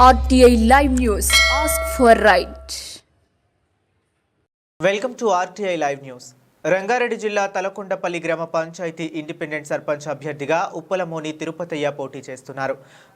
RTI Live News. Ask for right. Welcome to RTI Live News. Rangareddy జిల్లా తలకొండపల్లి గ్రామ panchayat independent sarpanch అభ్యర్థిగా ఉప్పలమోని తిరుపతయ్య పోటీ చేస్తున్నారు.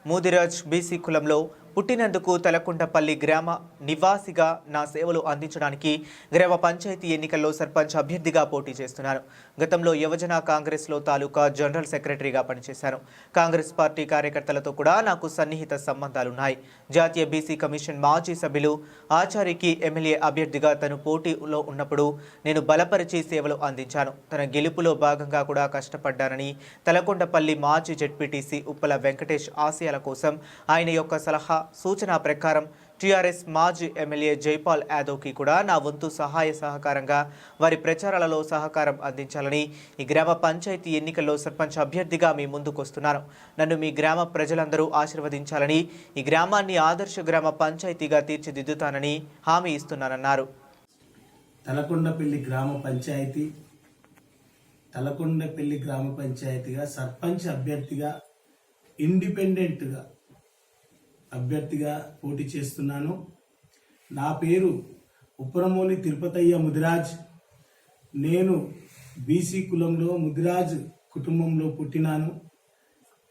మూదిరాజ్ బీసీ కులంలో పుట్టినందుకు తలకొండపల్లి గ్రామ నివాసిగా నా సేవలు అందించడానికి గ్రామ పంచాయతీ ఎన్నికల్లో సర్పంచ్ అభ్యర్థిగా పోటీ చేస్తున్నారు. గతంలో యువజన కాంగ్రెస్లో తాలూకా జనరల్ సెక్రటరీగా పనిచేశాను. కాంగ్రెస్ పార్టీ కార్యకర్తలతో కూడా నాకు సన్నిహిత సంబంధాలున్నాయి. జాతీయ బీసీ కమిషన్ మాజీ సభ్యులు ఆచారికి ఎమ్మెల్యే అభ్యర్థిగా తను పోటీలో ఉన్నప్పుడు నేను బలపరిచి సేవలు అందించాను. తన గెలుపులో భాగంగా కూడా కష్టపడ్డానని తలకొండపల్లి మాజీ జెడ్పీటీసీ ఉప్పల వెంకటేష్ ఆశయాల కోసం ఆయన యొక్క సలహా సూచన ప్రకారం టీఆర్ఎస్ మాజీ ఎమ్మెల్యే జైపాల్ యాదవ్కి కూడా నా వంతు సహాయ సహకారంగా వారి ప్రచారాలలో సహకారం అందించాలని ఈ గ్రామ పంచాయతీ ఎన్నికల్లో సర్పంచ్ అభ్యర్థిగా మీ ముందుకొస్తున్నాను. నన్ను మీ గ్రామ ప్రజలందరూ ఆశీర్వదించాలని, ఈ గ్రామాన్ని ఆదర్శ గ్రామ పంచాయతీగా తీర్చిదిద్దుతానని హామీ ఇస్తున్నానన్నారు. తలకొండపల్లి గ్రామ పంచాయతీగా సర్పంచ్ అభ్యర్థిగా ఇండిపెండెంట్గా అభ్యర్థిగా పోటీ చేస్తున్నాను. నా పేరు ఉప్పలమోని తిరుపతయ్య ముదిరాజ్. నేను బీసీ కులంలో ముదిరాజ్ కుటుంబంలో పుట్టినాను.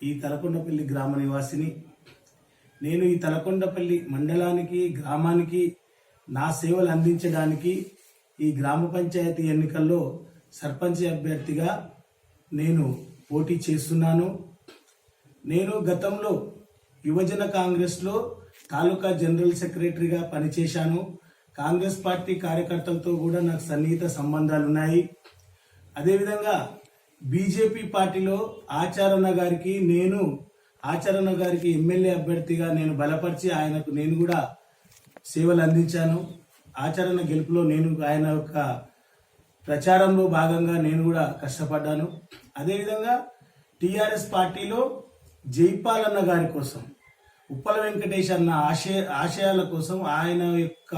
ఈ తలకొండపల్లి గ్రామ నివాసిని. నేను ఈ తలకొండపల్లి మండలానికి, గ్రామానికి నా సేవలు అందించడానికి ఈ గ్రామ పంచాయతీ ఎన్నికల్లో సర్పంచ్ అభ్యర్థిగా నేను పోటీ చేస్తున్నాను. నేను గతంలో యువజన కాంగ్రెస్లో తాలూకా జనరల్ సెక్రటరీగా పనిచేశాను. కాంగ్రెస్ పార్టీ కార్యకర్తలతో కూడా నాకు సన్నిహిత సంబంధాలు ఉన్నాయి. అదేవిధంగా బీజేపీ పార్టీలో ఆచారణ గారికి ఎమ్మెల్యే అభ్యర్థిగా నేను బలపరిచి ఆయనకు నేను కూడా సేవలు అందించాను. ఆచరణ గెలుపులో నేను ఆయన యొక్క ప్రచారంలో భాగంగా నేను కూడా కష్టపడ్డాను. అదేవిధంగా టీఆర్ఎస్ పార్టీలో జైపాల్ అన్న గారి కోసం, ఉప్పల వెంకటేష్ అన్న ఆశయాల కోసం ఆయన యొక్క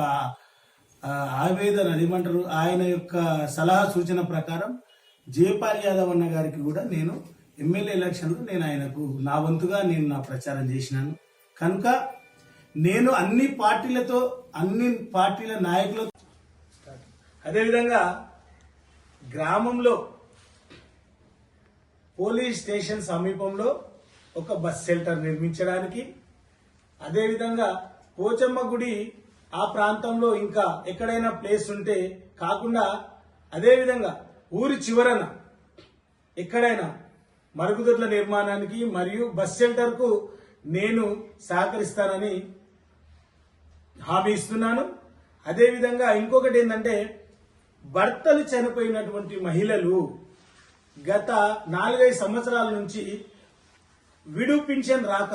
ఆవేదన ఏమంటారు, ఆయన యొక్క సలహా సూచన ప్రకారం జైపాల్ యాదవ్ అన్న గారికి కూడా నేను ఎమ్మెల్యే ఎలక్షన్లో నేను ఆయనకు నా వంతుగా నేను నా ప్రచారం చేసినాను. కనుక నేను అన్ని పార్టీల నాయకులతో, అదేవిధంగా గ్రామంలో పోలీస్ స్టేషన్ సమీపంలో ఒక బస్ షెల్టర్ నిర్మించడానికి, అదేవిధంగా పోచమ్మ గుడి ఆ ప్రాంతంలో ఇంకా ఎక్కడైనా ప్లేస్ ఉంటే కాకుండా, అదేవిధంగా ఊరి చివరన ఎక్కడైనా మరుగుదొడ్ల నిర్మాణానికి మరియు బస్ షెల్టర్కు నేను సహకరిస్తానని హామీ ఇస్తున్నాను. అదేవిధంగా ఇంకొకటి ఏంటంటే, భర్తలు చనిపోయినటువంటి మహిళలు గత 4-5 సంవత్సరాల నుంచి విడు పింఛన్ రాక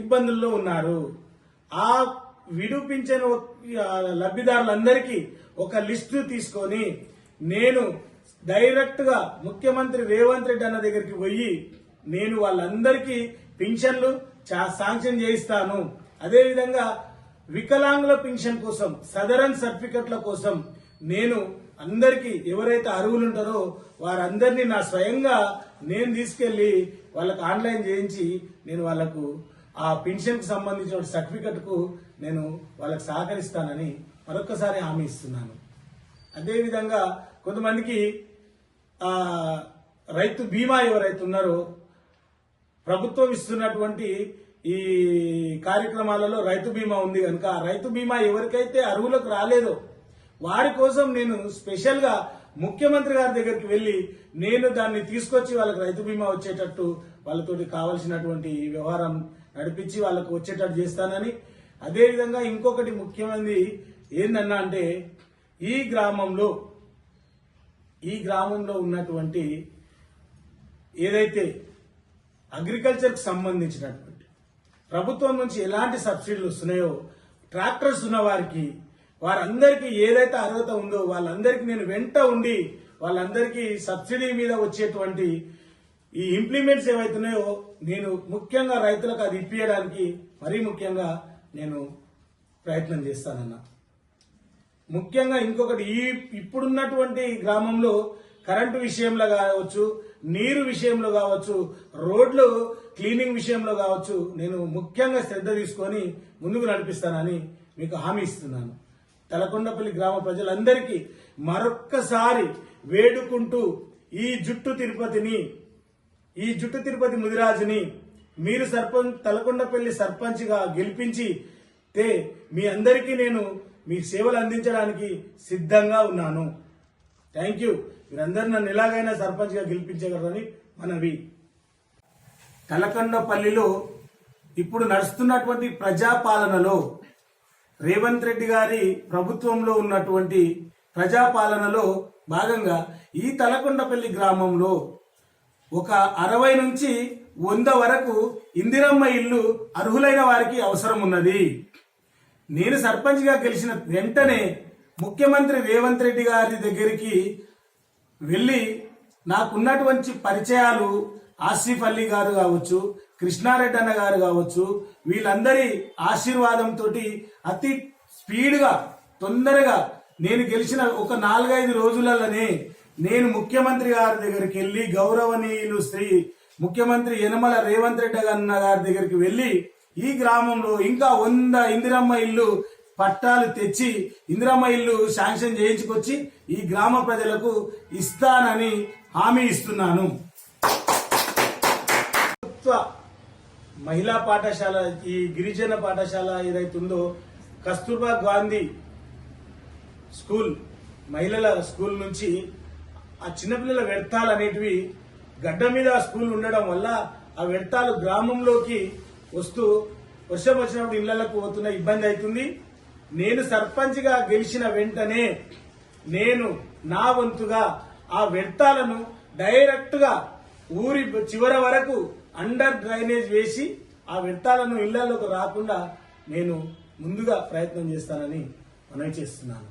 ఇబ్బందుల్లో ఉన్నారు. ఆ విడు పింఛన్ లబ్ధిదారులందరికీ ఒక లిస్టు తీసుకొని నేను డైరెక్ట్ గా ముఖ్యమంత్రి రేవంత్ రెడ్డి అన్న దగ్గరికి పోయి నేను వాళ్ళందరికీ పింఛన్లు శాంక్షన్ చేయిస్తాను. అదేవిధంగా వికలాంగుల పింఛన్ కోసం, సదరన్ సర్టిఫికెట్ల కోసం నేను అందరికీ ఎవరైతే అర్హులు ఉంటారో వారందరినీ నా స్వయంగా నేను తీసుకెళ్లి వాళ్ళకు ఆన్లైన్ చేయించి నేను వాళ్ళకు ఆ పెన్షన్ కు సంబంధించిన సర్టిఫికెట్ కు నేను వాళ్ళకు సహకరిస్తానని మరొకసారి హామీ ఇస్తున్నాను. అదేవిధంగా కొంతమందికి రైతు బీమా ఎవరైతే ఉన్నారో, ప్రభుత్వం ఇస్తున్నటువంటి ఈ కార్యక్రమాలలో రైతు బీమా ఉంది కనుక ఆ రైతు బీమా ఎవరికైతే అర్హులకు రాలేదో వారి కోసం నేను స్పెషల్ గా ముఖ్యమంత్రి గారి దగ్గరికి వెళ్లి నేను దాన్ని తీసుకొచ్చి వాళ్ళకి రైతు బీమా వచ్చేటట్టు వాళ్ళతోటి కావాల్సినటువంటి వ్యవహారం నడిపించి వాళ్ళకు వచ్చేటట్టు చేస్తానని, అదేవిధంగా ఇంకొకటి ముఖ్యమైనది ఏందన్నా అంటే, ఈ గ్రామంలో ఉన్నటువంటి ఏదైతే అగ్రికల్చర్ కు సంబంధించినటువంటి ప్రభుత్వం నుంచి ఎలాంటి సబ్సిడీలు వస్తున్నాయో, ట్రాక్టర్స్ ఉన్న వారందరికీ ఏదైతే అర్హత ఉందో వాళ్ళందరికీ నేను వెంట ఉండి వాళ్ళందరికీ సబ్సిడీ మీద వచ్చేటువంటి ఈ ఇంప్లిమెంట్స్ ఏవైతున్నాయో నేను ముఖ్యంగా రైతులకు అది ఇప్పించడానికి మరీ ముఖ్యంగా నేను ప్రయత్నం చేస్తానన్నా. ముఖ్యంగా ఇంకొకటి, ఇప్పుడున్నటువంటి గ్రామంలో కరెంటు విషయంలో కావచ్చు, నీరు విషయంలో కావచ్చు, రోడ్లు క్లీనింగ్ విషయంలో కావచ్చు, నేను ముఖ్యంగా శ్రద్ధ తీసుకొని ముందుకు నడిపిస్తానని మీకు హామీ ఇస్తున్నాను. తలకొండపల్లి గ్రామ ప్రజలందరికీ మరొక్కసారి వేడుకుంటూ ఈ జుట్టు తిరుపతి ముదిరాజుని మీరు తలకొండపల్లి సర్పంచ్గా గెలిపించి మీ అందరికీ నేను మీ సేవలు అందించడానికి సిద్ధంగా ఉన్నాను. Thank you. మీరందరూ నన్ను ఎలాగైనా సర్పంచ్గా గెలిపించగలరని మనవి. తలకొండపల్లిలో ఇప్పుడు నడుస్తున్నటువంటి ప్రజాపాలనలో రేవంత్ రెడ్డి గారి ప్రభుత్వంలో ఉన్నటువంటి ప్రజాపాలనలో భాగంగా ఈ తలకొండపల్లి గ్రామంలో ఒక 60 నుంచి 100 వరకు ఇందిరమ్మ ఇల్లు అర్హులైన వారికి అవసరం ఉన్నది. నేను సర్పంచ్గా గెలిచిన వెంటనే ముఖ్యమంత్రి రేవంత్ రెడ్డి గారి దగ్గరికి వెళ్ళి నాకున్నటువంటి పరిచయాలు ఆసిఫ్ అలీ గారు కావచ్చు, కృష్ణారెడ్డి అన్న గారు కావచ్చు, వీళ్ళందరి ఆశీర్వాదంతో అతి స్పీడ్గా తొందరగా నేను గెలిచిన ఒక 4-5 రోజులలోనే నేను ముఖ్యమంత్రి గారి దగ్గరికి వెళ్ళి గౌరవనీయులు శ్రీ ముఖ్యమంత్రి యనమల రేవంత్ రెడ్డి అన్న గారి దగ్గరికి వెళ్ళి ఈ గ్రామంలో ఇంకా 100 ఇందిరమ్మ ఇల్లు పట్టాలు తెచ్చి ఇందిరమ్మ ఇల్లు శాంక్షన్ చేయించుకొచ్చి ఈ గ్రామ ప్రజలకు ఇస్తానని హామీ ఇస్తున్నాను. మహిళా పాఠశాల, ఈ గిరిజన పాఠశాల ఏదైతుందో కస్తూర్బా గాంధీ స్కూల్, మహిళల స్కూల్ నుంచి ఆ చిన్నపిల్లల వ్యర్థాలు అనేటివి గడ్డ మీద స్కూల్ ఉండడం వల్ల ఆ వ్యర్థాలు గ్రామంలోకి వస్తూ వర్షం వచ్చినప్పుడు ఇళ్లకు పోతున్న ఇబ్బంది అవుతుంది. నేను సర్పంచ్గా గెలిచిన వెంటనే నేను నా వంతుగా ఆ వ్యర్థాలను డైరెక్ట్ గా ఊరి చివరి వరకు అండర్ డ్రైనేజ్ వేసి ఆ వ్యర్థాలను ఇళ్లలోకి రాకుండా నేను ముందుగా ప్రయత్నం చేస్తానని మనవి చేస్తున్నాను.